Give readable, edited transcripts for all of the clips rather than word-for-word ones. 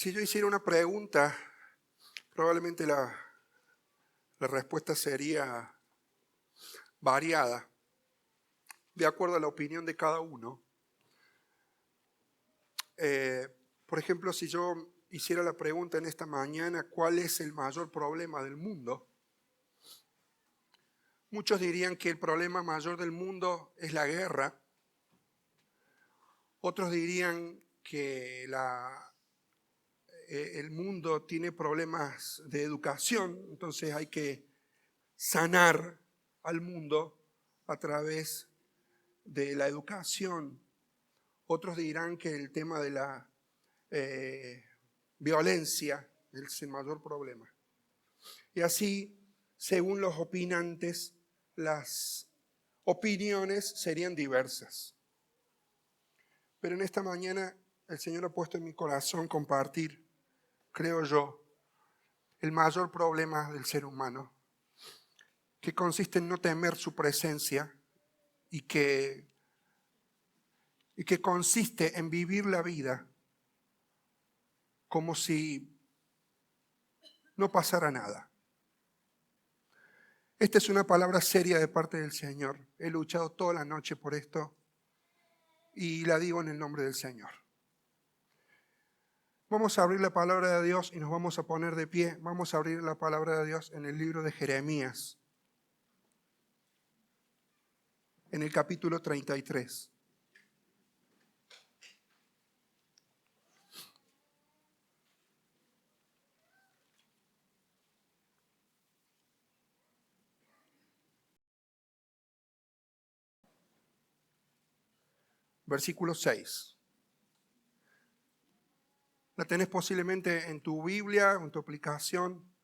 Si yo hiciera una pregunta, probablemente la respuesta sería variada, de acuerdo a la opinión de cada uno. Por ejemplo, si yo hiciera la pregunta en esta mañana, ¿cuál es el mayor problema del mundo? Muchos dirían que el problema mayor del mundo es la guerra. Otros dirían que el mundo tiene problemas de educación, entonces hay que sanar al mundo a través de la educación. Otros dirán que el tema de la violencia es el mayor problema. Y así, según los opinantes, las opiniones serían diversas. Pero en esta mañana el Señor ha puesto en mi corazón compartir, creo yo, el mayor problema del ser humano, que consiste en no temer su presencia y que consiste en vivir la vida como si no pasara nada. Esta es una palabra seria de parte del Señor. He luchado toda la noche por esto y la digo en el nombre del Señor. Vamos a abrir la palabra de Dios y nos vamos a poner de pie. Vamos a abrir la palabra de Dios en el libro de Jeremías, en el capítulo 33. Versículo 6. La tenés posiblemente en tu Biblia, en tu aplicación.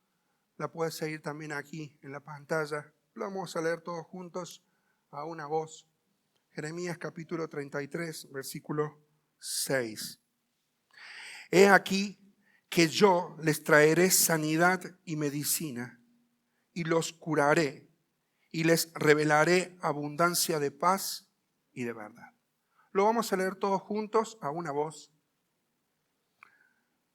La puedes seguir también aquí en la pantalla. Lo vamos a leer todos juntos a una voz. Jeremías capítulo 33, versículo 6. He aquí que yo les traeré sanidad y medicina, y los curaré, y les revelaré abundancia de paz y de verdad. Lo vamos a leer todos juntos a una voz.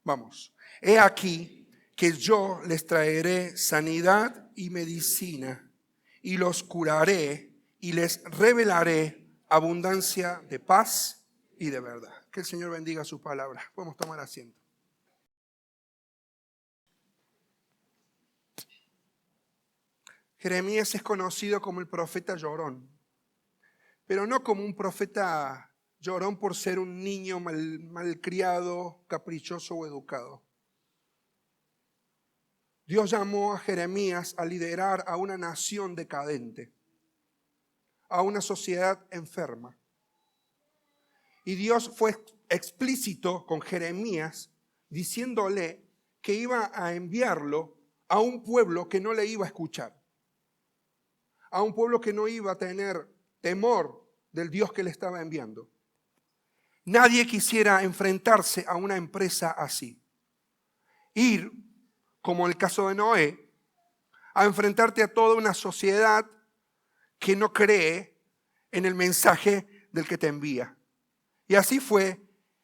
Vamos. He aquí que yo les traeré sanidad y medicina, y los curaré, y les revelaré abundancia de paz y de verdad. Que el Señor bendiga su palabra. Podemos tomar asiento. Jeremías es conocido como el profeta llorón, pero no como un profeta llorón por ser un niño malcriado, caprichoso o educado. Dios llamó a Jeremías a liderar a una nación decadente, a una sociedad enferma. Y Dios fue explícito con Jeremías diciéndole que iba a enviarlo a un pueblo que no le iba a escuchar, a un pueblo que no iba a tener temor del Dios que le estaba enviando. Nadie quisiera enfrentarse a una empresa así. Ir, como el caso de Noé, a enfrentarte a toda una sociedad que no cree en el mensaje del que te envía. Y así fue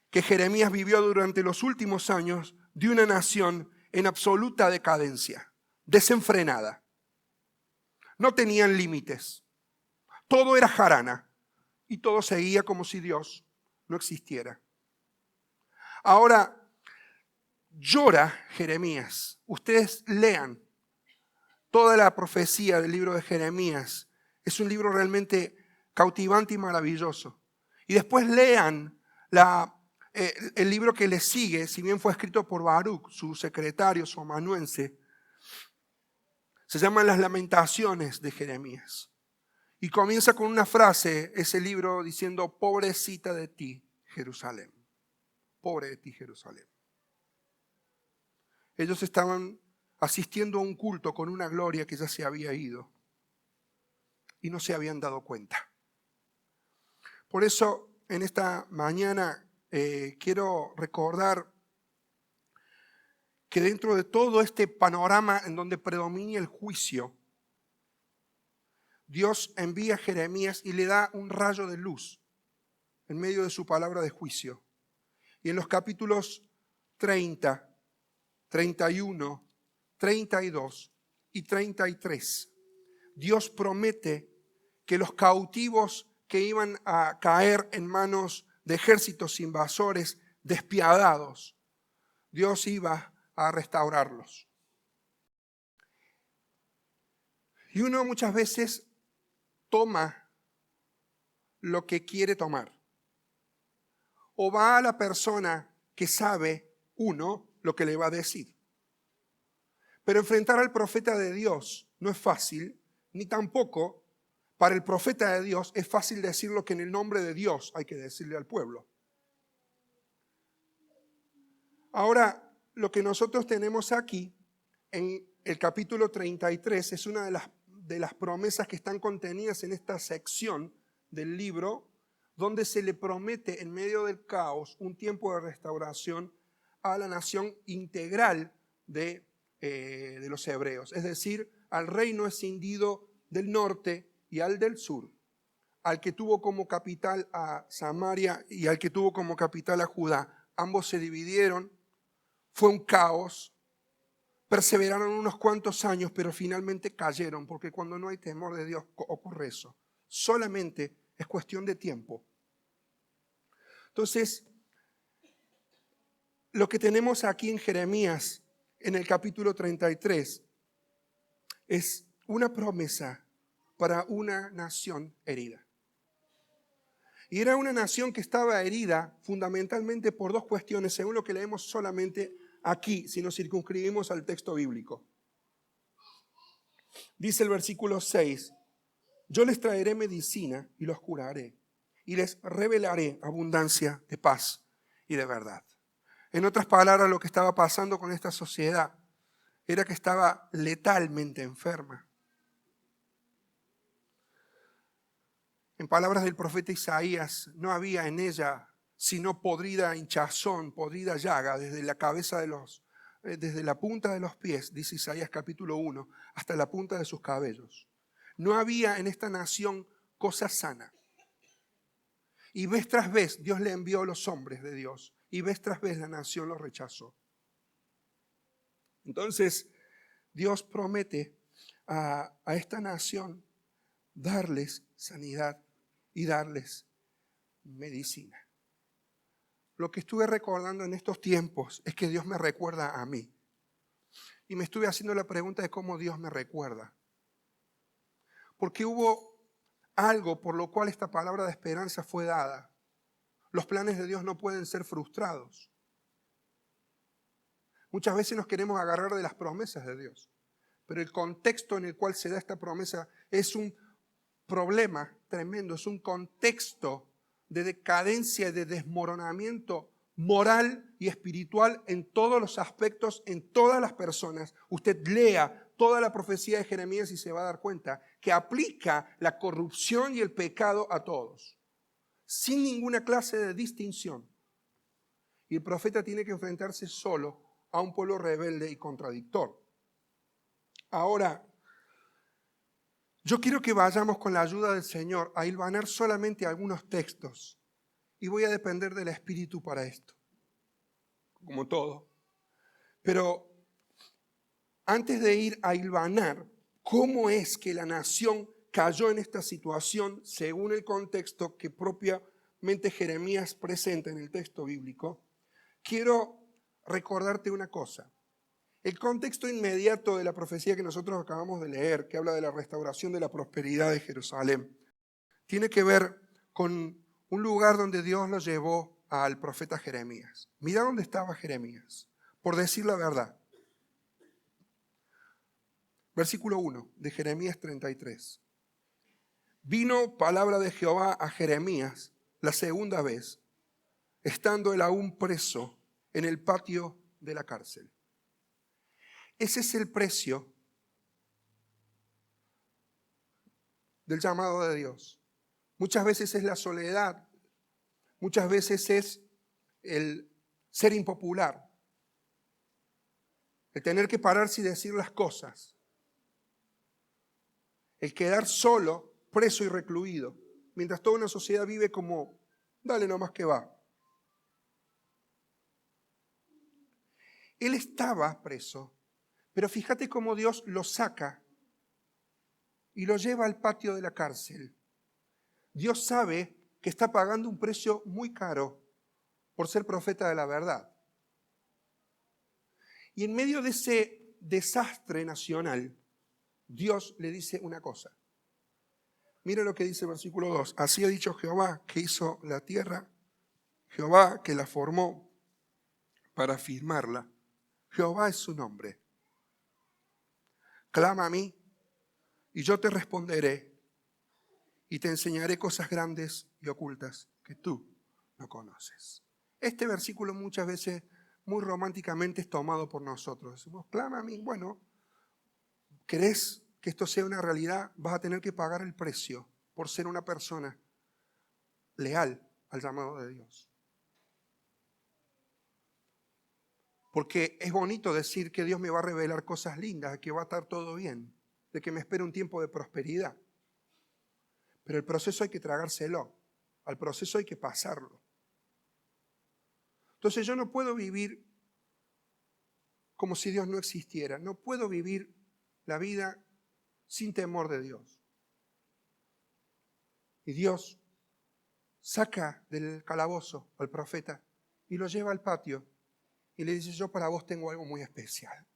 que Jeremías vivió durante los últimos años de una nación en absoluta decadencia, desenfrenada. No tenían límites. Todo era jarana y todo seguía como si Dios no existiera. Ahora llora Jeremías. Ustedes lean toda la profecía del libro de Jeremías. Es un libro realmente cautivante y maravilloso. Y después lean el libro que le sigue, si bien fue escrito por Baruch, su secretario, su amanuense. Se llaman Las Lamentaciones de Jeremías. Y comienza con una frase, ese libro, diciendo: pobrecita de ti, Jerusalén. Pobre de ti, Jerusalén. Ellos estaban asistiendo a un culto con una gloria que ya se había ido y no se habían dado cuenta. Por eso, en esta mañana quiero recordar que dentro de todo este panorama en donde predomina el juicio, Dios envía a Jeremías y le da un rayo de luz en medio de su palabra de juicio. Y en los capítulos 30, 31, 32 y 33, Dios promete que los cautivos que iban a caer en manos de ejércitos invasores despiadados, Dios iba a restaurarlos. Y uno muchas veces toma lo que quiere tomar. O va a la persona que sabe, uno, lo que le va a decir. Pero enfrentar al profeta de Dios no es fácil, ni tampoco para el profeta de Dios es fácil decir lo que en el nombre de Dios hay que decirle al pueblo. Ahora, lo que nosotros tenemos aquí en el capítulo 33 es una de las promesas que están contenidas en esta sección del libro, donde se le promete en medio del caos un tiempo de restauración a la nación integral de los hebreos, es decir, al reino escindido del norte y al del sur, al que tuvo como capital a Samaria y al que tuvo como capital a Judá. Ambos se dividieron, fue un caos, perseveraron unos cuantos años, pero finalmente cayeron, porque cuando no hay temor de Dios ocurre eso. Solamente es cuestión de tiempo. Entonces, lo que tenemos aquí en Jeremías, en el capítulo 33, es una promesa para una nación herida. Y era una nación que estaba herida fundamentalmente por dos cuestiones, según lo que leemos solamente aquí, si nos circunscribimos al texto bíblico. Dice el versículo 6, yo les traeré medicina y los curaré, y les revelaré abundancia de paz y de verdad. En otras palabras, lo que estaba pasando con esta sociedad era que estaba letalmente enferma. En palabras del profeta Isaías, no había en ella sino podrida hinchazón, podrida llaga, desde la cabeza desde la punta de los pies, dice Isaías capítulo 1, hasta la punta de sus cabellos. No había en esta nación cosa sana. Y vez tras vez Dios le envió a los hombres de Dios, y vez tras vez la nación los rechazó. Entonces, Dios promete a esta nación darles sanidad y darles medicina. Lo que estuve recordando en estos tiempos es que Dios me recuerda a mí. Y me estuve haciendo la pregunta de cómo Dios me recuerda. Porque hubo algo por lo cual esta palabra de esperanza fue dada. Los planes de Dios no pueden ser frustrados. Muchas veces nos queremos agarrar de las promesas de Dios. Pero el contexto en el cual se da esta promesa es un problema tremendo, es un contexto de decadencia y de desmoronamiento moral y espiritual en todos los aspectos, en todas las personas. Usted lea toda la profecía de Jeremías y se va a dar cuenta que aplica la corrupción y el pecado a todos, sin ninguna clase de distinción. Y el profeta tiene que enfrentarse solo a un pueblo rebelde y contradictor. Ahora, yo quiero que vayamos con la ayuda del Señor a hilvanar solamente algunos textos y voy a depender del Espíritu para esto, como todo. Pero antes de ir a hilvanar cómo es que la nación cayó en esta situación según el contexto que propiamente Jeremías presenta en el texto bíblico, quiero recordarte una cosa. El contexto inmediato de la profecía que nosotros acabamos de leer, que habla de la restauración de la prosperidad de Jerusalén, tiene que ver con un lugar donde Dios lo llevó al profeta Jeremías. Mira dónde estaba Jeremías, por decir la verdad. Versículo 1 de Jeremías 33. Vino palabra de Jehová a Jeremías la segunda vez, estando él aún preso en el patio de la cárcel. Ese es el precio del llamado de Dios. Muchas veces es la soledad, muchas veces es el ser impopular, el tener que pararse y decir las cosas, el quedar solo, preso y recluido, mientras toda una sociedad vive como, dale nomás que va. Él estaba preso, pero fíjate cómo Dios lo saca y lo lleva al patio de la cárcel. Dios sabe que está pagando un precio muy caro por ser profeta de la verdad. Y en medio de ese desastre nacional, Dios le dice una cosa. Mira lo que dice el versículo 2. Así ha dicho Jehová, que hizo la tierra, Jehová que la formó para firmarla. Jehová es su nombre. Clama a mí y yo te responderé y te enseñaré cosas grandes y ocultas que tú no conoces. Este versículo muchas veces muy románticamente es tomado por nosotros. Decimos, clama a mí. Bueno, ¿querés que esto sea una realidad? Vas a tener que pagar el precio por ser una persona leal al llamado de Dios. Porque es bonito decir que Dios me va a revelar cosas lindas, que va a estar todo bien, de que me espera un tiempo de prosperidad. Pero el proceso hay que tragárselo, al proceso hay que pasarlo. Entonces yo no puedo vivir como si Dios no existiera, no puedo vivir la vida sin temor de Dios. Y Dios saca del calabozo al profeta y lo lleva al patio y le dice, yo para vos tengo algo muy especial.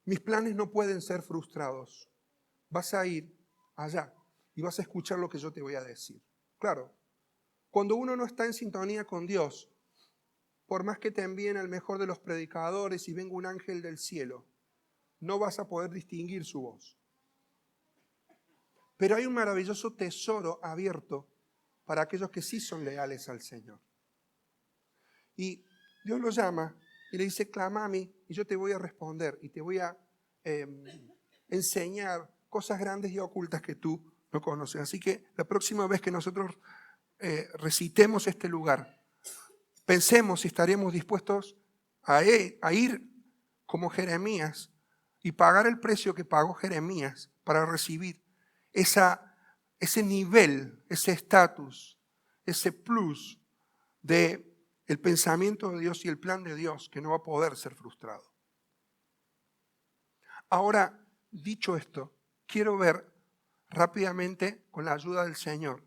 Mis planes no pueden ser frustrados. Vas a ir allá y vas a escuchar lo que yo te voy a decir. Claro, cuando uno no está en sintonía con Dios, por más que te envíen al mejor de los predicadores y venga un ángel del cielo, no vas a poder distinguir su voz. Pero hay un maravilloso tesoro abierto para aquellos que sí son leales al Señor. Y Dios lo llama y le dice, clama a mí y yo te voy a responder y te voy a enseñar cosas grandes y ocultas que tú no conoces. Así que la próxima vez que nosotros recitemos este lugar, pensemos si estaríamos dispuestos a ir como Jeremías y pagar el precio que pagó Jeremías para recibir ese nivel, ese estatus, ese plus de el pensamiento de Dios y el plan de Dios que no va a poder ser frustrado. Ahora, dicho esto, quiero ver rápidamente, con la ayuda del Señor,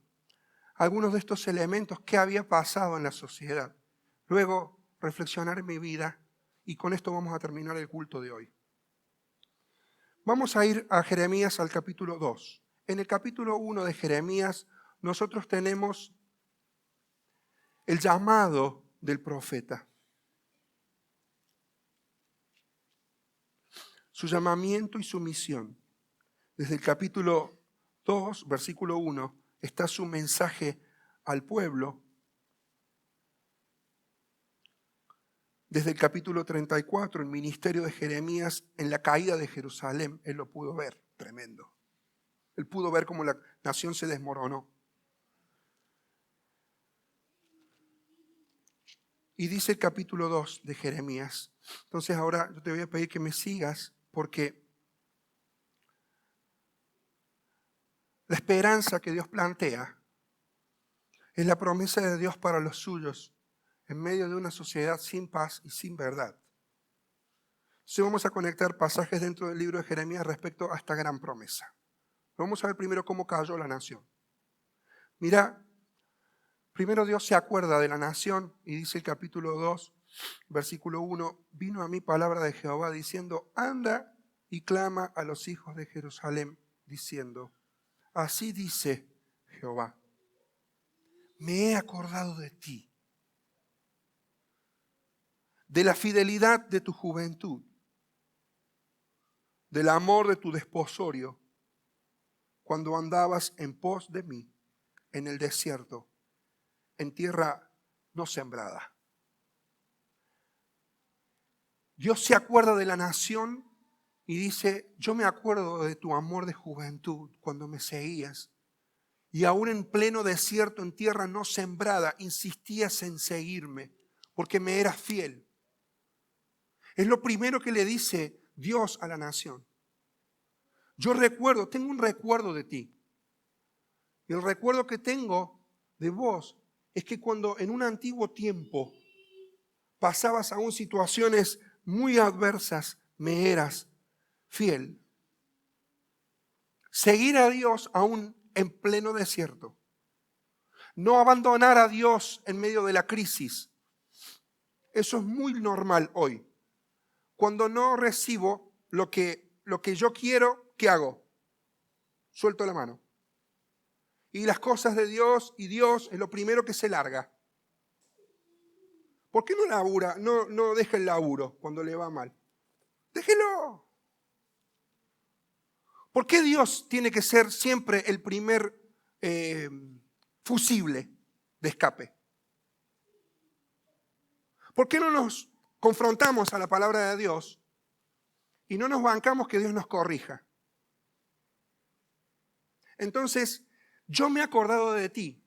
algunos de estos elementos que había pasado en la sociedad. Luego, reflexionar en mi vida y con esto vamos a terminar el culto de hoy. Vamos a ir a Jeremías al capítulo 2. En el capítulo 1 de Jeremías nosotros tenemos el llamado del profeta. Su llamamiento y su misión. Desde el capítulo 2, versículo 1, está su mensaje al pueblo. Desde el capítulo 34, el ministerio de Jeremías en la caída de Jerusalén, él lo pudo ver, tremendo. Él pudo ver cómo la nación se desmoronó. Y dice el capítulo 2 de Jeremías. Entonces ahora yo te voy a pedir que me sigas porque la esperanza que Dios plantea es la promesa de Dios para los suyos en medio de una sociedad sin paz y sin verdad. Entonces vamos a conectar pasajes dentro del libro de Jeremías respecto a esta gran promesa. Vamos a ver primero cómo cayó la nación. Mira, primero Dios se acuerda de la nación y dice el capítulo 2, versículo 1, vino a mí palabra de Jehová diciendo, anda y clama a los hijos de Jerusalén, diciendo, así dice Jehová, me he acordado de ti, de la fidelidad de tu juventud, del amor de tu desposorio, cuando andabas en pos de mí en el desierto, en tierra no sembrada. Dios se acuerda de la nación y dice, yo me acuerdo de tu amor de juventud cuando me seguías. Y aún en pleno desierto, en tierra no sembrada, insistías en seguirme porque me eras fiel. Es lo primero que le dice Dios a la nación. Yo recuerdo, tengo un recuerdo de ti. Y el recuerdo que tengo de vos es que cuando en un antiguo tiempo, pasabas aún situaciones muy adversas, me eras fiel. Seguir a Dios aún en pleno desierto. No abandonar a Dios en medio de la crisis. Eso es muy normal hoy. Cuando no recibo lo que yo quiero, ¿qué hago? Suelto la mano. Y las cosas de Dios y Dios es lo primero que se larga. ¿Por qué no labura? No deja el laburo cuando le va mal. Déjelo. ¿Por qué Dios tiene que ser siempre el primer fusible de escape? ¿Por qué no nos confrontamos a la palabra de Dios y no nos bancamos que Dios nos corrija? Entonces, yo me he acordado de ti.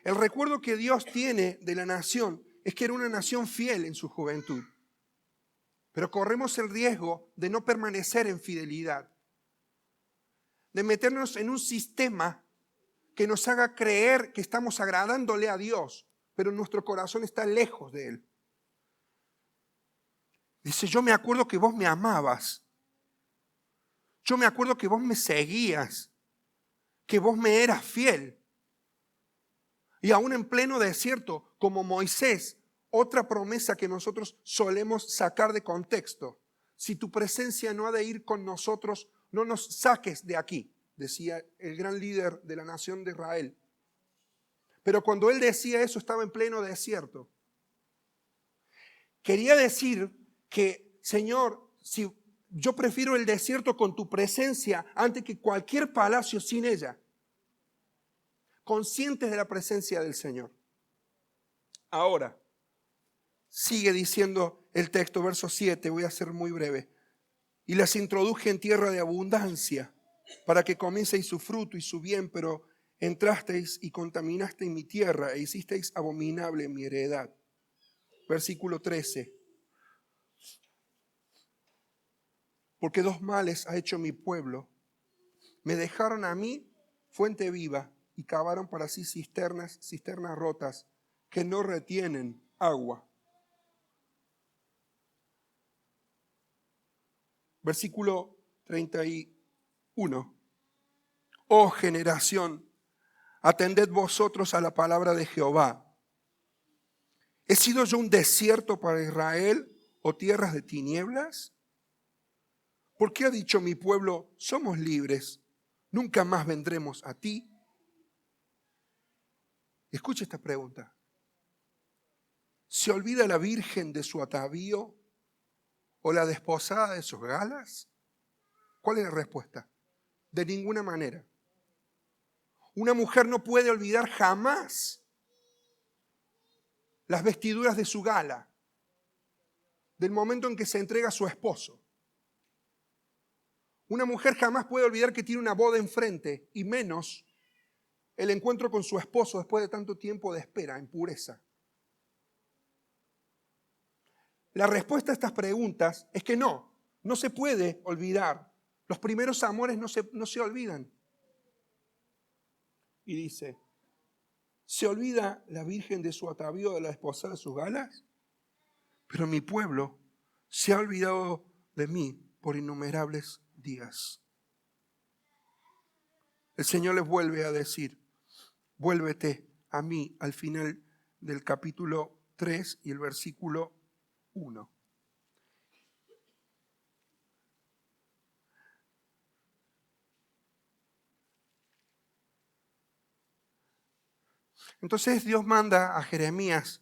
El recuerdo que Dios tiene de la nación es que era una nación fiel en su juventud. Pero corremos el riesgo de no permanecer en fidelidad, de meternos en un sistema que nos haga creer que estamos agradándole a Dios, pero nuestro corazón está lejos de Él. Dice, yo me acuerdo que vos me amabas. Yo me acuerdo que vos me seguías, que vos me eras fiel. Y aún en pleno desierto, como Moisés, otra promesa que nosotros solemos sacar de contexto. Si tu presencia no ha de ir con nosotros, no nos saques de aquí, decía el gran líder de la nación de Israel. Pero cuando él decía eso, estaba en pleno desierto. Quería decir que, Señor, si yo prefiero el desierto con tu presencia antes que cualquier palacio sin ella. Conscientes de la presencia del Señor. Ahora, sigue diciendo el texto, verso 7, voy a ser muy breve. Y las introduje en tierra de abundancia, para que comieseis su fruto y su bien, pero entrasteis y contaminasteis mi tierra e hicisteis abominable mi heredad. Versículo 13. Porque dos males ha hecho mi pueblo. Me dejaron a mí fuente viva y cavaron para sí cisternas rotas que no retienen agua. Versículo 31. Oh generación, atended vosotros a la palabra de Jehová. ¿He sido yo un desierto para Israel o tierras de tinieblas? ¿Por qué ha dicho mi pueblo, somos libres, nunca más vendremos a ti? Escucha esta pregunta. ¿Se olvida la virgen de su atavío o la desposada de sus galas? ¿Cuál es la respuesta? De ninguna manera. Una mujer no puede olvidar jamás las vestiduras de su gala, del momento en que se entrega a su esposo. Una mujer jamás puede olvidar que tiene una boda enfrente, y menos el encuentro con su esposo después de tanto tiempo de espera, en pureza. La respuesta a estas preguntas es que no se puede olvidar. Los primeros amores no se olvidan. Y dice, ¿se olvida la virgen de su atavío, de la esposada de sus galas? Pero mi pueblo se ha olvidado de mí por innumerables días. El Señor les vuelve a decir, vuélvete a mí al final del capítulo 3 y el versículo 1. Entonces Dios manda a Jeremías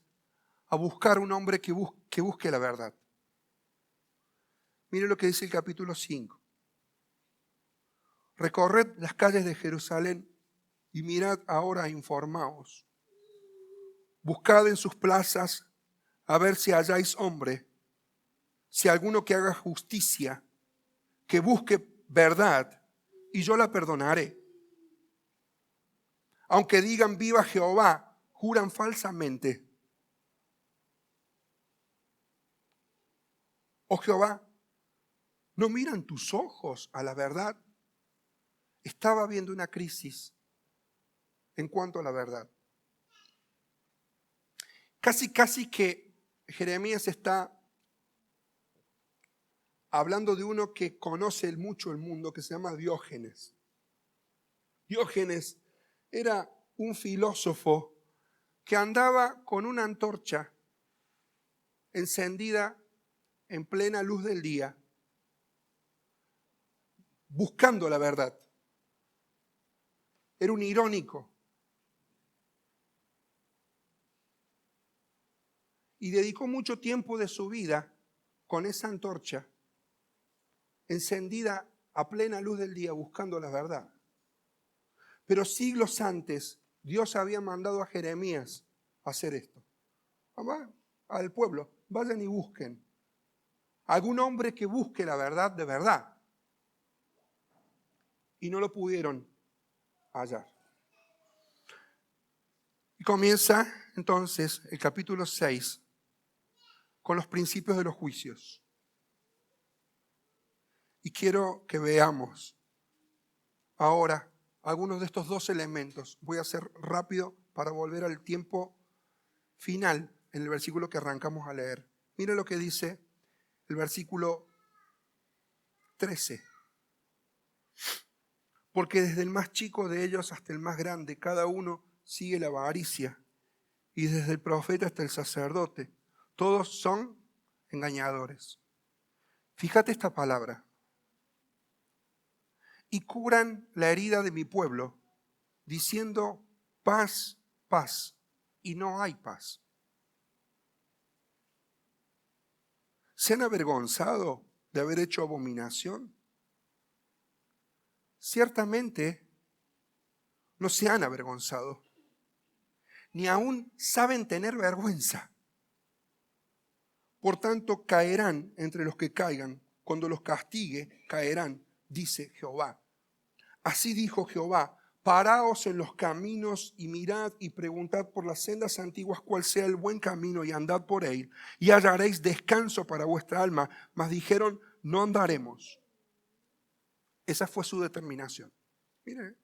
a buscar un hombre que busque la verdad. Mire lo que dice el capítulo 5. Recorred las calles de Jerusalén y mirad ahora e informaos. Buscad en sus plazas a ver si halláis hombre, si alguno que haga justicia, que busque verdad, y yo la perdonaré. Aunque digan viva Jehová, juran falsamente. Oh Jehová, ¿no miran tus ojos a la verdad? Estaba habiendo una crisis en cuanto a la verdad. Casi que Jeremías está hablando de uno que conoce mucho el mundo, que se llama Diógenes. Diógenes era un filósofo que andaba con una antorcha encendida en plena luz del día, buscando la verdad. Era un irónico. Y dedicó mucho tiempo de su vida con esa antorcha encendida a plena luz del día buscando la verdad. Pero siglos antes, Dios había mandado a Jeremías a hacer esto. Al pueblo, vayan y busquen. Algún hombre que busque la verdad de verdad. Y no lo pudieron hallar. Y comienza entonces el capítulo 6 con los principios de los juicios. Y quiero que veamos ahora algunos de estos dos elementos. Voy a ser rápido para volver al tiempo final en el versículo que arrancamos a leer. Mira lo que dice el versículo 13. Porque desde el más chico de ellos hasta el más grande, cada uno sigue la avaricia. Y desde el profeta hasta el sacerdote, todos son engañadores. Fíjate esta palabra. Y curan la herida de mi pueblo, diciendo paz, paz, y no hay paz. ¿Se han avergonzado de haber hecho abominación? Ciertamente no se han avergonzado, ni aún saben tener vergüenza. Por tanto, caerán entre los que caigan. Cuando los castigue, caerán, dice Jehová. Así dijo Jehová: paraos en los caminos y mirad y preguntad por las sendas antiguas cuál sea el buen camino y andad por él, y hallaréis descanso para vuestra alma. Mas dijeron: no andaremos. Esa fue su determinación. Mire.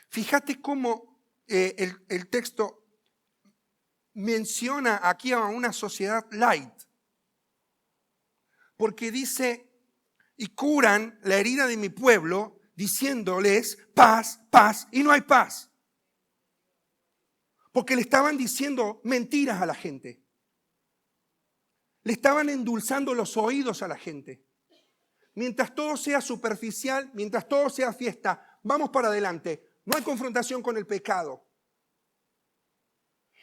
Fíjate cómo el texto menciona aquí a una sociedad light. Porque dice, y curan la herida de mi pueblo, diciéndoles paz, paz, y no hay paz. Porque le estaban diciendo mentiras a la gente. Le estaban endulzando los oídos a la gente. Mientras todo sea superficial, mientras todo sea fiesta, vamos para adelante. No hay confrontación con el pecado.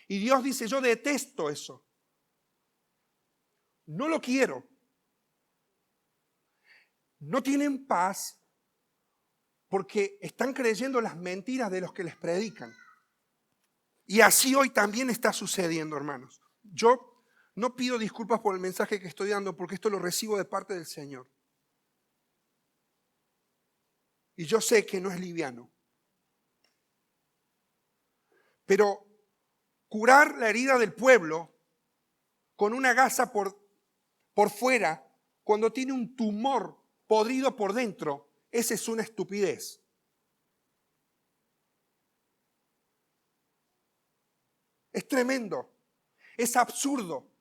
Y Dios dice, yo detesto eso. No lo quiero. No tienen paz porque están creyendo las mentiras de los que les predican. Y así hoy también está sucediendo, hermanos. Yo no pido disculpas por el mensaje que estoy dando porque esto lo recibo de parte del Señor. Y yo sé que no es liviano. Pero curar la herida del pueblo con una gasa por fuera, cuando tiene un tumor podrido por dentro, esa es una estupidez. Es tremendo, es absurdo.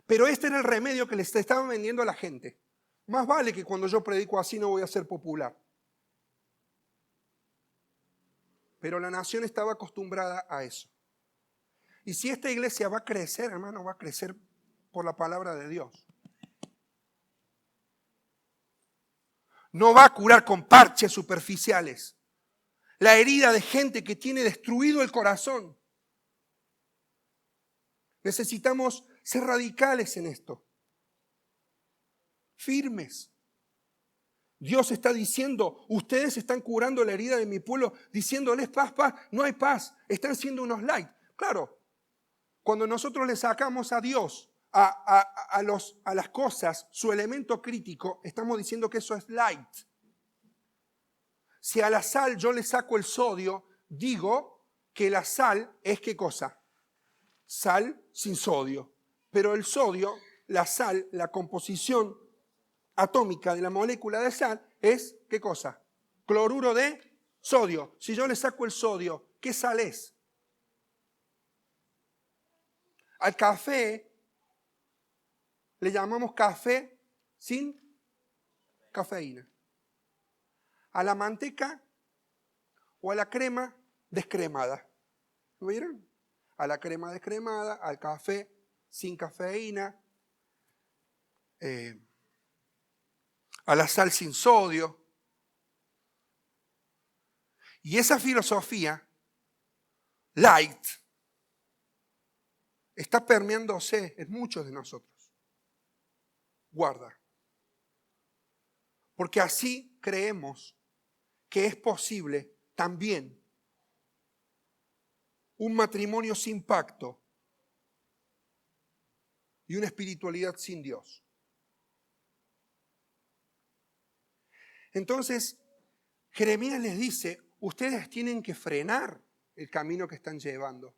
Pero este era el remedio que les estaban vendiendo a la gente. Más vale que cuando yo predico así no voy a ser popular. Pero la nación estaba acostumbrada a eso. Y si esta iglesia va a crecer, hermano, va a crecer por la palabra de Dios. No va a curar con parches superficiales la herida de gente que tiene destruido el corazón. Necesitamos ser radicales en esto. Firmes. Dios está diciendo, ustedes están curando la herida de mi pueblo, diciéndoles paz, paz, no hay paz. Están siendo unos light. Claro, cuando nosotros le sacamos a Dios, a las cosas, su elemento crítico, estamos diciendo que eso es light. Si a la sal yo le saco el sodio, digo que la sal es ¿qué cosa? Sal sin sodio. Pero el sodio, la sal, la composición atómica de la molécula de sal es ¿qué cosa? Cloruro de sodio. Si yo le saco el sodio, ¿qué sal es? Al café le llamamos café sin cafeína. A la manteca o a la crema descremada. ¿Lo vieron? A la crema descremada, al café sin cafeína, a la sal sin sodio. Y esa filosofía light está permeándose en muchos de nosotros. Guarda. Porque así creemos que es posible también un matrimonio sin pacto y una espiritualidad sin Dios. Entonces, Jeremías les dice, ustedes tienen que frenar el camino que están llevando.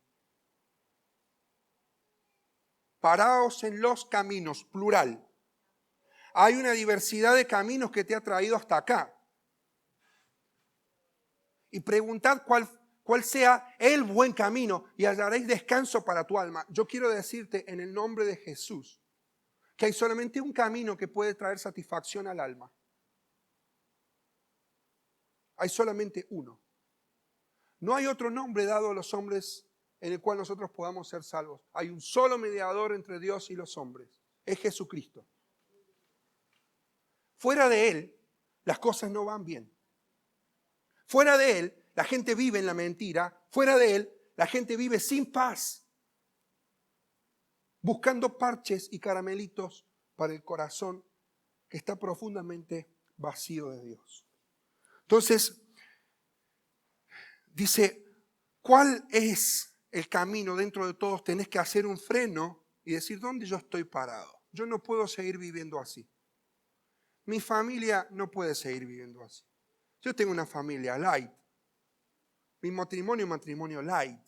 Paraos en los caminos, plural. Hay una diversidad de caminos que te ha traído hasta acá. Y preguntad cuál sea el buen camino y hallaréis descanso para tu alma. Yo quiero decirte en el nombre de Jesús que hay solamente un camino que puede traer satisfacción al alma. Hay solamente uno. No hay otro nombre dado a los hombres en el cual nosotros podamos ser salvos. Hay un solo mediador entre Dios y los hombres. Es Jesucristo. Fuera de Él, las cosas no van bien. Fuera de Él, la gente vive en la mentira. Fuera de Él, la gente vive sin paz. Buscando parches y caramelitos para el corazón que está profundamente vacío de Dios. Entonces, dice, ¿cuál es el camino dentro de todos? Tenés que hacer un freno y decir, ¿dónde yo estoy parado? Yo no puedo seguir viviendo así. Mi familia no puede seguir viviendo así. Yo tengo una familia light. Mi matrimonio es un matrimonio light.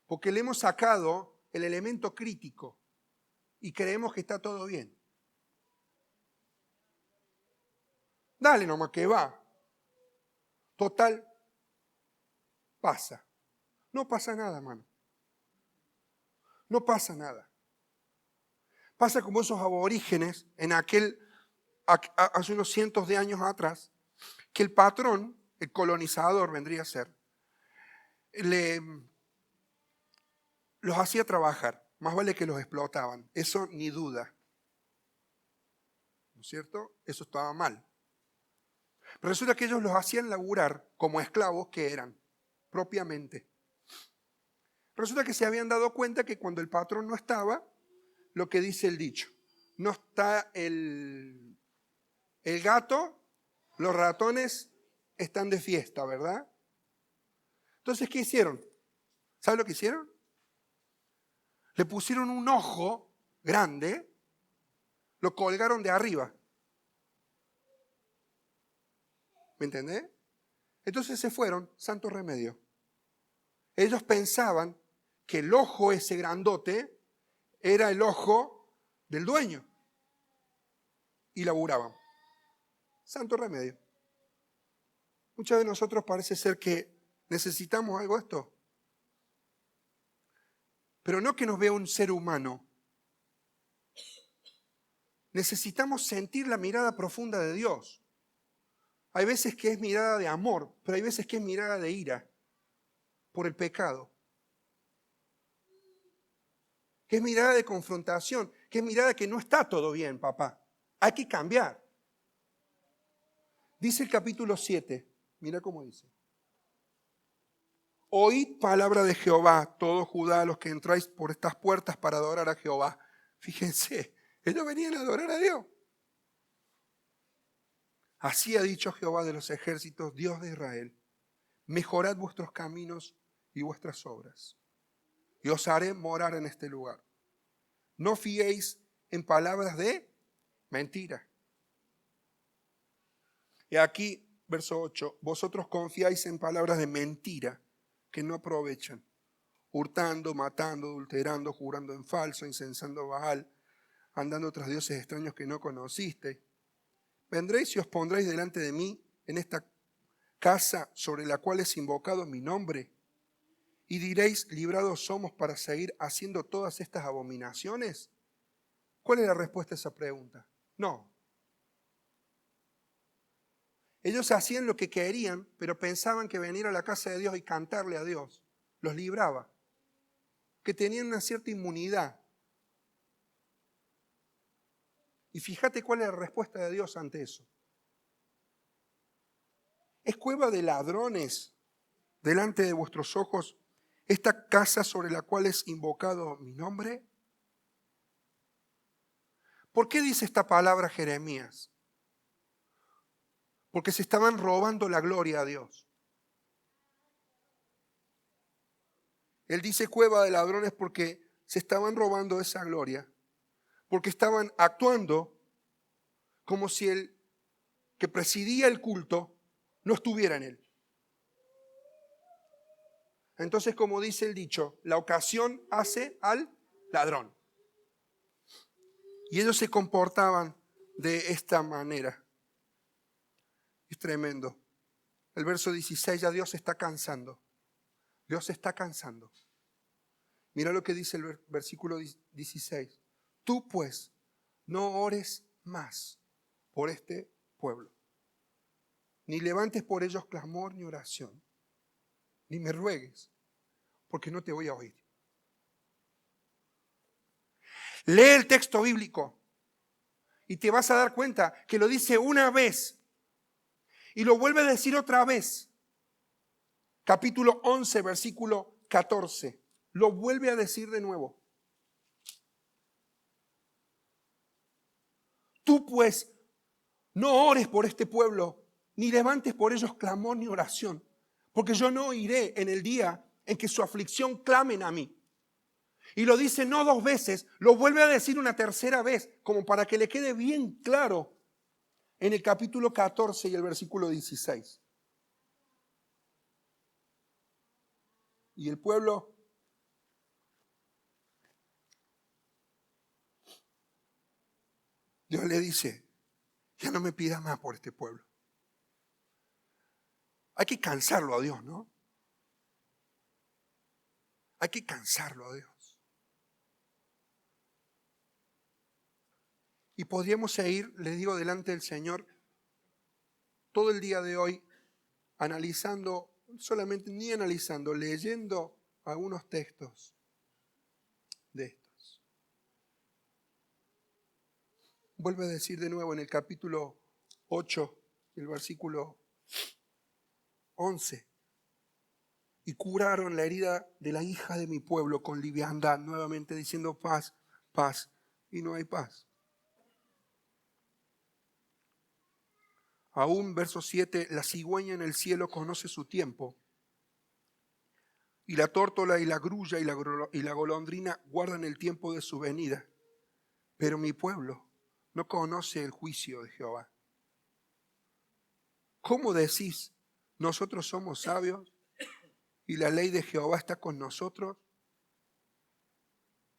Porque le hemos sacado el elemento crítico y creemos que está todo bien. Dale nomás que va. Total, pasa. No pasa nada, hermano. No pasa nada. Pasa como esos aborígenes hace unos cientos de años atrás, que el patrón, el colonizador vendría a ser, los hacía trabajar. Más vale que los explotaban. Eso ni duda. ¿No es cierto? Eso estaba mal. Pero resulta que ellos los hacían laburar como esclavos que eran, propiamente. Resulta que se habían dado cuenta que cuando el patrón no estaba, lo que dice el dicho, no está el gato, los ratones están de fiesta, ¿verdad? Entonces, ¿qué hicieron? ¿Sabe lo que hicieron? Le pusieron un ojo grande, lo colgaron de arriba. ¿Me entendés? Entonces se fueron, santo remedio. Ellos pensaban que el ojo ese grandote era el ojo del dueño. Y laburaban. Santo remedio. Muchos de nosotros parece ser que necesitamos algo de esto. Pero no que nos vea un ser humano. Necesitamos sentir la mirada profunda de Dios. Hay veces que es mirada de amor, pero hay veces que es mirada de ira por el pecado. Que es mirada de confrontación, que es mirada que no está todo bien, papá. Hay que cambiar. Dice el capítulo 7, mira cómo dice. Oíd palabra de Jehová, todo Judá, los que entráis por estas puertas para adorar a Jehová. Fíjense, ellos venían a adorar a Dios. Así ha dicho Jehová de los ejércitos, Dios de Israel. Mejorad vuestros caminos y vuestras obras, y os haré morar en este lugar. No fiéis en palabras de mentira. Y aquí, verso 8, vosotros confiáis en palabras de mentira que no aprovechan, hurtando, matando, adulterando, jurando en falso, incensando a Baal, andando tras dioses extraños que no conocisteis. Vendréis y os pondréis delante de mí en esta casa sobre la cual es invocado mi nombre, Y diréis, librados somos para seguir haciendo todas estas abominaciones. ¿Cuál es la respuesta a esa pregunta? No. Ellos hacían lo que querían, pero pensaban que venir a la casa de Dios y cantarle a Dios los libraba, que tenían una cierta inmunidad. Y fíjate cuál es la respuesta de Dios ante eso. ¿Es cueva de ladrones delante de vuestros ojos esta casa sobre la cual es invocado mi nombre? ¿Por qué dice esta palabra Jeremías? Porque se estaban robando la gloria a Dios. Él dice cueva de ladrones porque se estaban robando esa gloria, porque estaban actuando como si el que presidía el culto no estuviera en él. Entonces, como dice el dicho, la ocasión hace al ladrón. Y ellos se comportaban de esta manera. Es tremendo. El verso 16, ya Dios está cansando. Dios está cansando. Mira lo que dice el versículo 16. Tú pues no ores más por este pueblo, ni levantes por ellos clamor ni oración, ni me ruegues, porque no te voy a oír. Lee el texto bíblico y te vas a dar cuenta que lo dice una vez y lo vuelve a decir otra vez. Capítulo 11, versículo 14. Lo vuelve a decir de nuevo. Tú pues no ores por este pueblo, ni levantes por ellos clamor ni oración, porque yo no iré en el día en que su aflicción clamen a mí. Y lo dice no dos veces, lo vuelve a decir una tercera vez, como para que le quede bien claro en el capítulo 14 y el versículo 16. Y el pueblo Dios le dice, ya no me pidas más por este pueblo. Hay que cansarlo a Dios, ¿no? Hay que cansarlo a Dios. Y podríamos seguir, les digo, delante del Señor todo el día de hoy analizando, solamente ni analizando, leyendo algunos textos de estos. Vuelve a decir de nuevo en el capítulo 8, el versículo 11. Y curaron la herida de la hija de mi pueblo con liviandad, nuevamente diciendo paz, paz, y no hay paz. Aún, verso 7, la cigüeña en el cielo conoce su tiempo, y la tórtola y la grulla y la golondrina guardan el tiempo de su venida. Pero mi pueblo no conoce el juicio de Jehová. ¿Cómo decís, nosotros somos sabios y la ley de Jehová está con nosotros?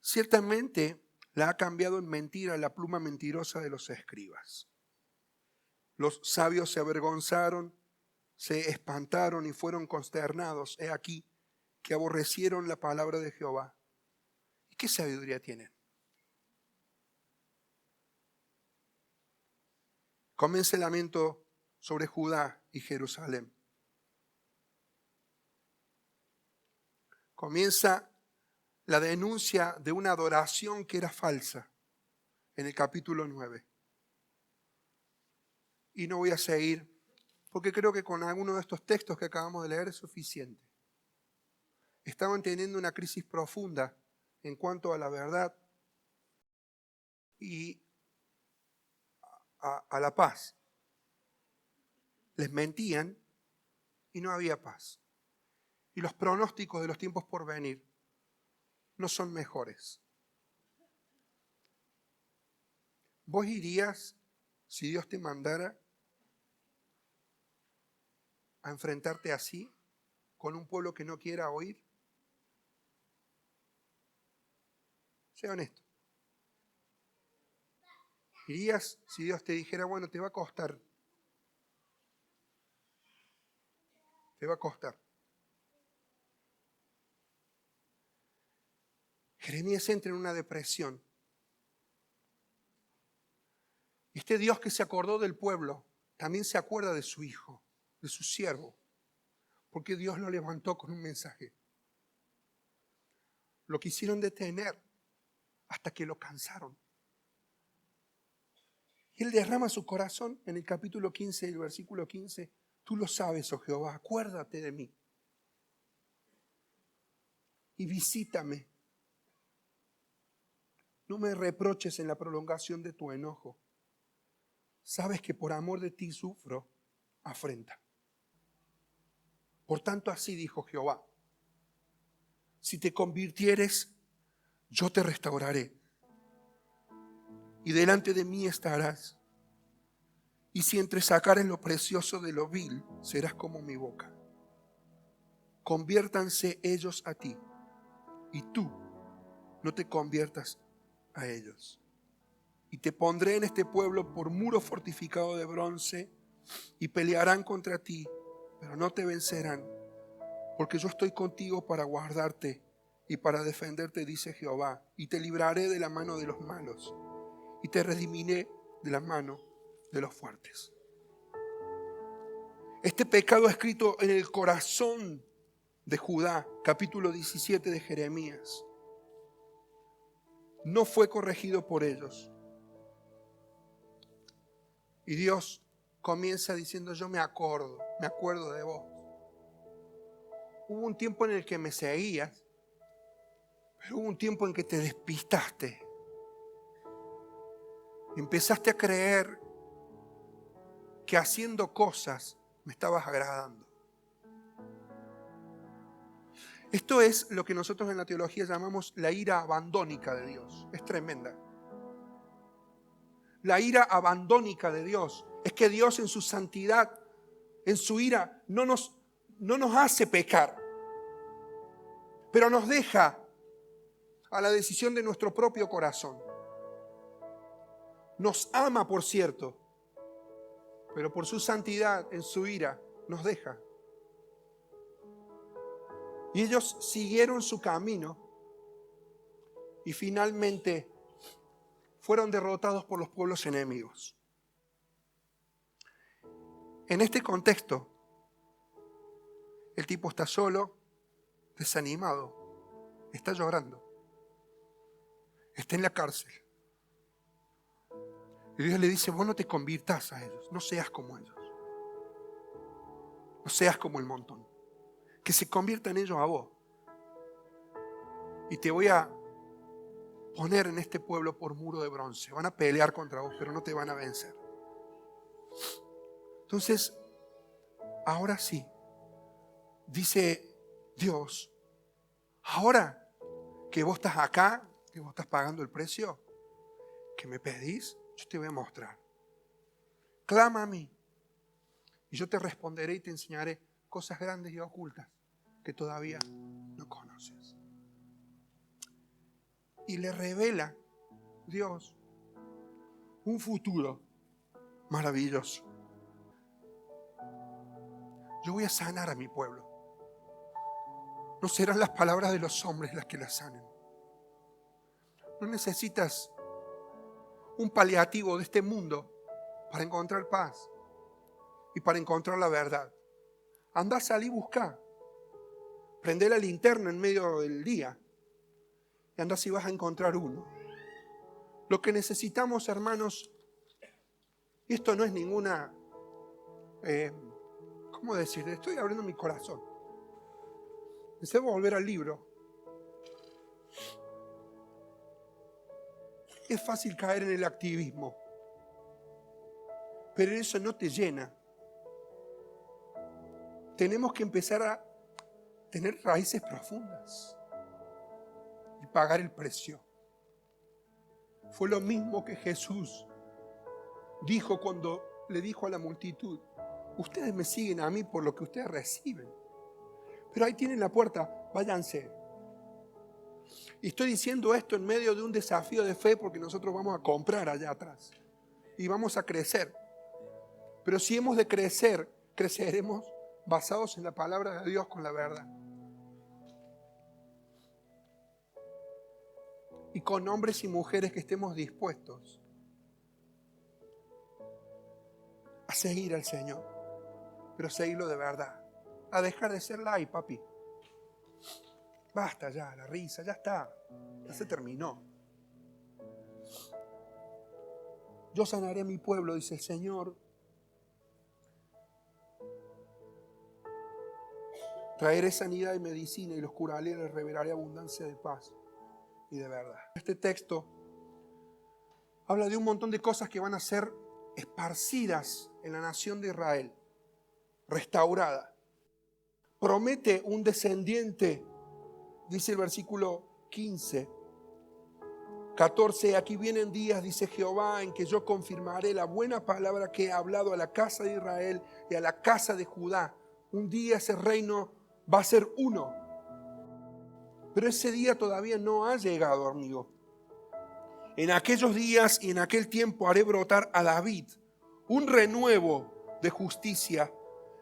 Ciertamente la ha cambiado en mentira la pluma mentirosa de los escribas. Los sabios se avergonzaron, se espantaron y fueron consternados. He aquí que aborrecieron la palabra de Jehová. ¿Y qué sabiduría tienen? Comienza el lamento sobre Judá y Jerusalén. Comienza la denuncia de una adoración que era falsa en el capítulo 9. Y no voy a seguir, porque creo que con alguno de estos textos que acabamos de leer es suficiente. Estaban teniendo una crisis profunda en cuanto a la verdad y a la paz. Les mentían y no había paz. Y los pronósticos de los tiempos por venir no son mejores. ¿Vos irías, si Dios te mandara, a enfrentarte así con un pueblo que no quiera oír? Sea honesto. ¿Irías si Dios te dijera, bueno, te va a costar? Te va a costar. Jeremías entra en una depresión. Este Dios que se acordó del pueblo, también se acuerda de su hijo, de su siervo, porque Dios lo levantó con un mensaje. Lo quisieron detener hasta que lo cansaron. Y él derrama su corazón en el capítulo 15, el versículo 15. Tú lo sabes, oh Jehová, acuérdate de mí y visítame. No me reproches en la prolongación de tu enojo. Sabes que por amor de ti sufro afrenta. Por tanto, así dijo Jehová: si te convirtieres, yo te restauraré, y delante de mí estarás. Y si entresacares lo precioso de lo vil, serás como mi boca. Conviértanse ellos a ti, y tú no te conviertas a ellos. Y te pondré en este pueblo por muro fortificado de bronce, y pelearán contra ti, pero no te vencerán, porque yo estoy contigo para guardarte y para defenderte, dice Jehová, y te libraré de la mano de los malos, y te redimiré de la mano de los fuertes. Este pecado escrito en el corazón de Judá, capítulo 17 de Jeremías, no fue corregido por ellos. Y Dios comienza diciendo: yo me acuerdo de vos. Hubo un tiempo en el que me seguías, pero hubo un tiempo en que te despistaste. Empezaste a creer que haciendo cosas me estabas agradando. Esto es lo que nosotros en la teología llamamos la ira abandónica de Dios. Es tremenda. La ira abandónica de Dios es que Dios en su santidad, en su ira, no nos hace pecar, pero nos deja a la decisión de nuestro propio corazón. Nos ama, por cierto, pero por su santidad, en su ira, nos deja. Y ellos siguieron su camino y finalmente fueron derrotados por los pueblos enemigos. En este contexto, el tipo está solo, desanimado, está llorando, está en la cárcel. Y Dios le dice: vos no te convirtas a ellos, no seas como ellos, no seas como el montón, que se conviertan ellos a vos. Y te voy a poner en este pueblo por muro de bronce. Van a pelear contra vos, pero no te van a vencer. Entonces, ahora sí, dice Dios: ahora que vos estás acá, que vos estás pagando el precio que me pedís, yo te voy a mostrar. Clama a mí y yo te responderé y te enseñaré cosas grandes y ocultas que todavía no conoces. Y le revela Dios un futuro maravilloso. Yo voy a sanar a mi pueblo. No serán las palabras de los hombres las que la sanen. No necesitas un paliativo de este mundo para encontrar paz y para encontrar la verdad. Andá, salí, buscá. Prendé la linterna en medio del día y andá si vas a encontrar uno. Lo que necesitamos, hermanos, y esto no es ninguna, ¿cómo decir? Estoy abriendo mi corazón. Necesitamos volver al libro. Es fácil caer en el activismo, pero eso no te llena. Tenemos que empezar a tener raíces profundas y pagar el precio. Fue lo mismo que Jesús dijo cuando le dijo a la multitud: ustedes me siguen a mí por lo que ustedes reciben, pero ahí tienen la puerta, váyanse. Y estoy diciendo esto en medio de un desafío de fe, porque nosotros vamos a comprar allá atrás y vamos a crecer. Pero si hemos de crecer, creceremos basados en la palabra de Dios con la verdad. y con hombres y mujeres que estemos dispuestos a seguir al Señor, pero seguirlo de verdad, a dejar de ser light, papi. Basta ya, la risa, ya está, ya se terminó. Yo sanaré a mi pueblo, dice el Señor. Traeré sanidad y medicina y los curaré y les revelaré abundancia de paz y de verdad. Este texto habla de un montón de cosas que van a ser esparcidas en la nación de Israel, restaurada. Promete un descendiente, dice el versículo 15, 14, aquí vienen días, dice Jehová, en que yo confirmaré la buena palabra que he hablado a la casa de Israel y a la casa de Judá. Un día ese reino va a ser uno. Pero ese día todavía no ha llegado, amigo. En aquellos días y en aquel tiempo haré brotar a David un renuevo de justicia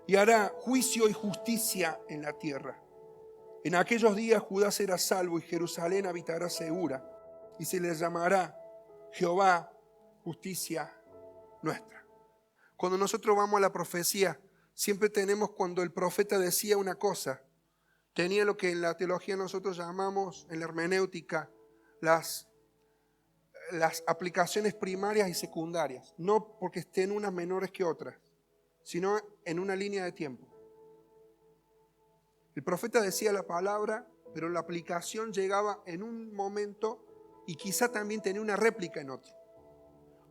y hará juicio y justicia en la tierra. En aquellos días Judá será salvo y Jerusalén habitará segura y se les llamará Jehová, justicia nuestra. Cuando nosotros vamos a la profecía, siempre tenemos cuando el profeta decía una cosa, tenía lo que en la teología nosotros llamamos, en la hermenéutica, las aplicaciones primarias y secundarias. No porque estén unas menores que otras, sino en una línea de tiempo. El profeta decía la palabra, pero la aplicación llegaba en un momento y quizá también tenía una réplica en otro.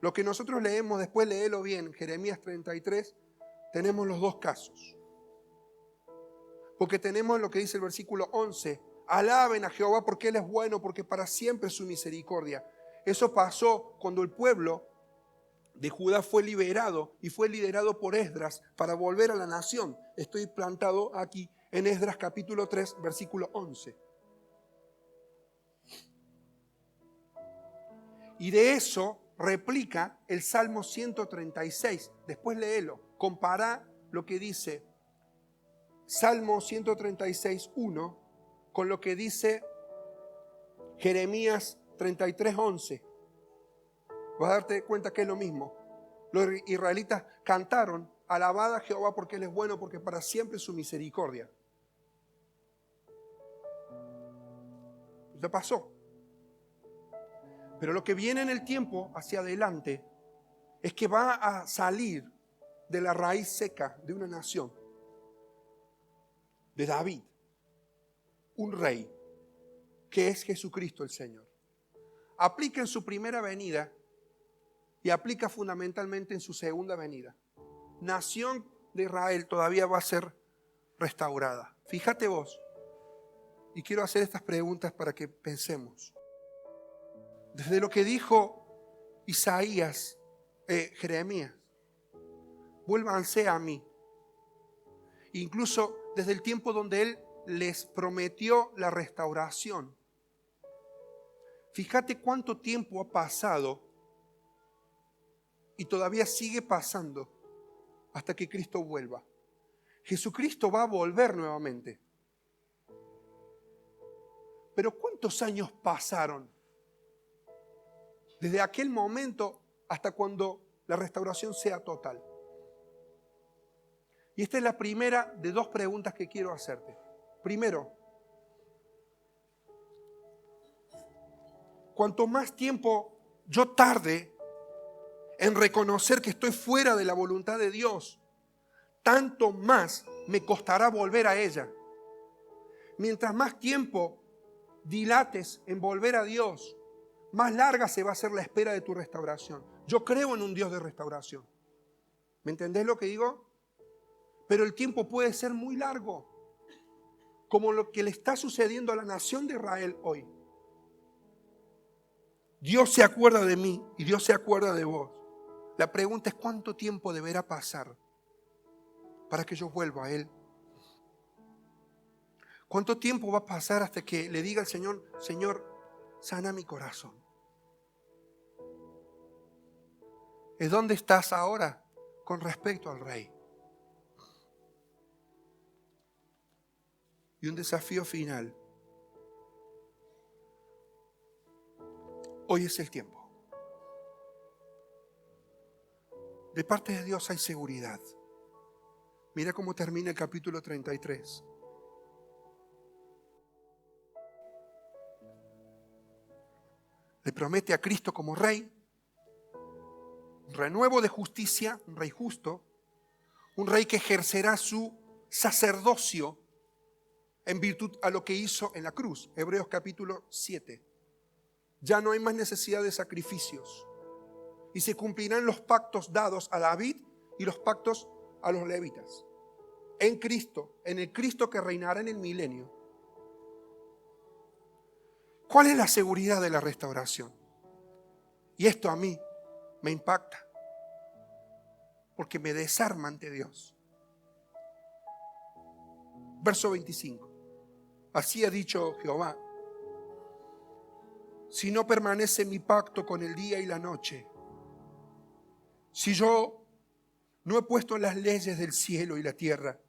Lo que nosotros leemos, después léelo bien, Jeremías 33, tenemos los dos casos. Porque tenemos lo que dice el versículo 11, alaben a Jehová porque Él es bueno, porque para siempre es su misericordia. Eso pasó cuando el pueblo de Judá fue liberado y fue liderado por Esdras para volver a la nación. Estoy plantado aquí en Esdras capítulo 3, versículo 11. Y de eso replica el Salmo 136. Después léelo. Compara lo que dice Salmo 136, 1 con lo que dice Jeremías 33, 11. Vas a darte cuenta que es lo mismo. Los israelitas cantaron, alabad a Jehová porque Él es bueno, porque para siempre es su misericordia. Ya pasó. Pero lo que viene en el tiempo hacia adelante es que va a salir de la raíz seca de una nación, de David, un rey, que es Jesucristo el Señor. Aplica en su primera venida y aplica fundamentalmente en su segunda venida. Nación de Israel todavía va a ser restaurada. Fíjate vos, y quiero hacer estas preguntas para que pensemos. Desde lo que dijo Jeremías, vuélvanse a mí. Incluso desde el tiempo donde Él les prometió la restauración. Fíjate cuánto tiempo ha pasado y todavía sigue pasando hasta que Cristo vuelva. Jesucristo va a volver nuevamente. Pero ¿cuántos años pasaron desde aquel momento hasta cuando la restauración sea total? Y esta es la primera de dos preguntas que quiero hacerte. Primero, cuanto más tiempo yo tarde en reconocer que estoy fuera de la voluntad de Dios, tanto más me costará volver a ella. Mientras más tiempo dilates en volver a Dios, más larga se va a hacer la espera de tu restauración. Yo creo en un Dios de restauración. ¿Me entendés lo que digo? Pero el tiempo puede ser muy largo, como lo que le está sucediendo a la nación de Israel hoy. Dios se acuerda de mí y Dios se acuerda de vos. La pregunta es ¿cuánto tiempo deberá pasar para que yo vuelva a Él? ¿Cuánto tiempo va a pasar hasta que le diga al Señor, Señor, sana mi corazón? ¿Es dónde estás ahora con respecto al Rey? Y un desafío final. Hoy es el tiempo. De parte de Dios hay seguridad. Mira cómo termina el capítulo 33. Le promete a Cristo como rey, un renuevo de justicia, un rey justo, un rey que ejercerá su sacerdocio en virtud a lo que hizo en la cruz. Hebreos capítulo 7. Ya no hay más necesidad de sacrificios. Y se cumplirán los pactos dados a David y los pactos a los levitas. En Cristo, en el Cristo que reinará en el milenio. ¿Cuál es la seguridad de la restauración? Y esto a mí me impacta, porque me desarma ante Dios. Verso 25. Así ha dicho Jehová: si no permanece mi pacto con el día y la noche, si yo no he puesto las leyes del cielo y la tierra,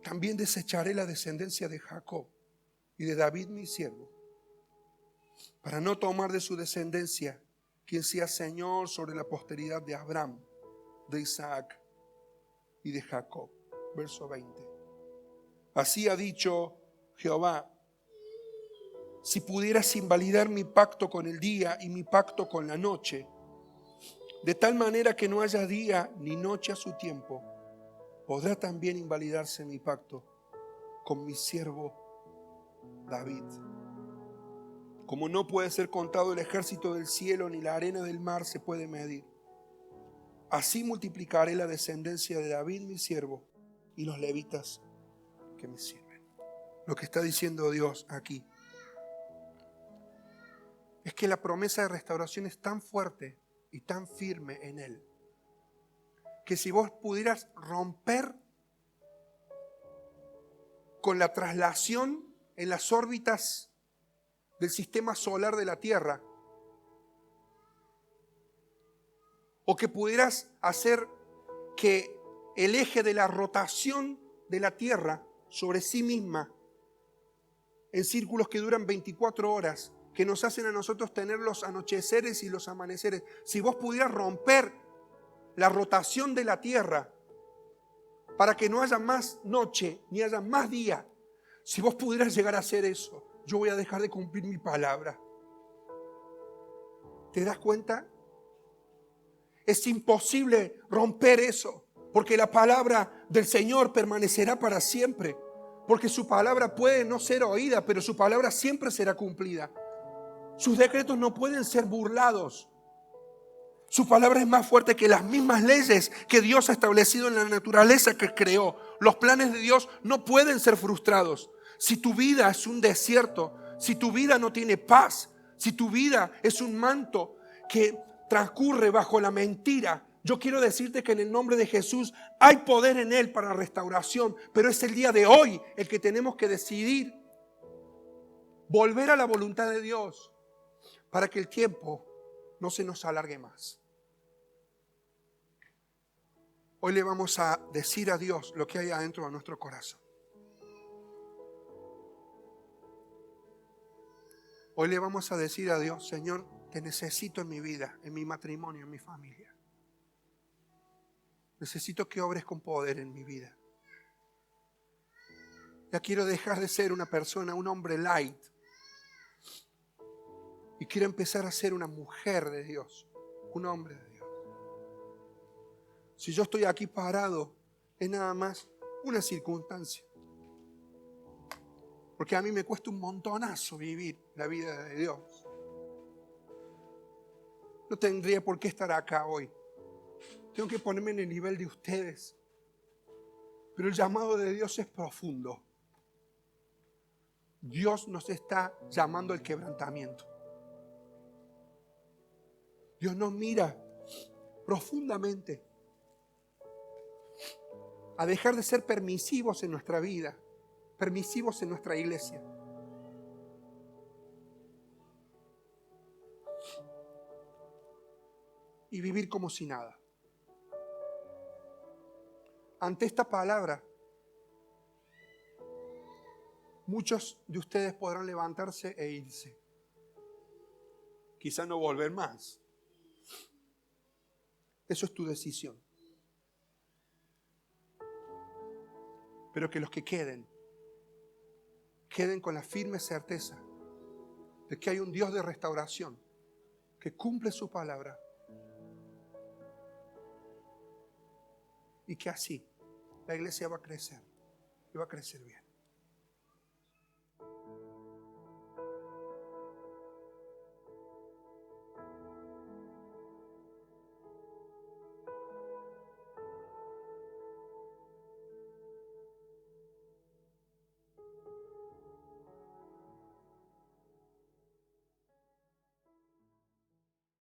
también desecharé la descendencia de Jacob y de David mi siervo, para no tomar de su descendencia quien sea Señor sobre la posteridad de Abraham, de Isaac y de Jacob. Verso 20. Así ha dicho Jehová: si pudieras invalidar mi pacto con el día y mi pacto con la noche, de tal manera que no haya día ni noche a su tiempo, podrá también invalidarse mi pacto con mi siervo David. Como no puede ser contado el ejército del cielo, ni la arena del mar se puede medir, así multiplicaré la descendencia de David mi siervo y los levitas que me sirven. Lo que está diciendo Dios aquí es que la promesa de restauración es tan fuerte y tan firme en Él, que si vos pudieras romper con la traslación en las órbitas del sistema solar de la Tierra, o que pudieras hacer que el eje de la rotación de la Tierra sobre sí misma, en círculos que duran 24 horas, que nos hacen a nosotros tener los anocheceres y los amaneceres, si vos pudieras romper la rotación de la Tierra para que no haya más noche ni haya más día, si vos pudieras llegar a hacer eso, yo voy a dejar de cumplir mi palabra. ¿Te das cuenta? Es imposible romper eso, porque la palabra del Señor permanecerá para siempre, porque su palabra puede no ser oída, pero su palabra siempre será cumplida. Sus decretos no pueden ser burlados. Su palabra es más fuerte que las mismas leyes que Dios ha establecido en la naturaleza que creó. Los planes de Dios no pueden ser frustrados. Si tu vida es un desierto, si tu vida no tiene paz, si tu vida es un manto que transcurre bajo la mentira, yo quiero decirte que en el nombre de Jesús hay poder en Él para restauración, pero es el día de hoy el que tenemos que decidir volver a la voluntad de Dios para que el tiempo no se nos alargue más. Hoy le vamos a decir a Dios lo que hay adentro de nuestro corazón. Hoy le vamos a decir a Dios: Señor, te necesito en mi vida, en mi matrimonio, en mi familia. Necesito que obres con poder en mi vida. Ya quiero dejar de ser una persona, un hombre light, y quiero empezar a ser una mujer de Dios, un hombre de Dios. Si yo estoy aquí parado, es nada más una circunstancia. Porque a mí me cuesta un montonazo vivir la vida de Dios. No tendría por qué estar acá hoy. Tengo que ponerme en el nivel de ustedes. Pero el llamado de Dios es profundo. Dios nos está llamando al quebrantamiento. Dios nos mira profundamente a dejar de ser permisivos en nuestra vida, permisivos en nuestra iglesia. Y vivir como si nada. Ante esta palabra, muchos de ustedes podrán levantarse e irse. quizá no volver más. Eso es tu decisión. Pero que los que queden con la firme certeza de que hay un Dios de restauración que cumple su palabra y que así la iglesia va a crecer y va a crecer bien.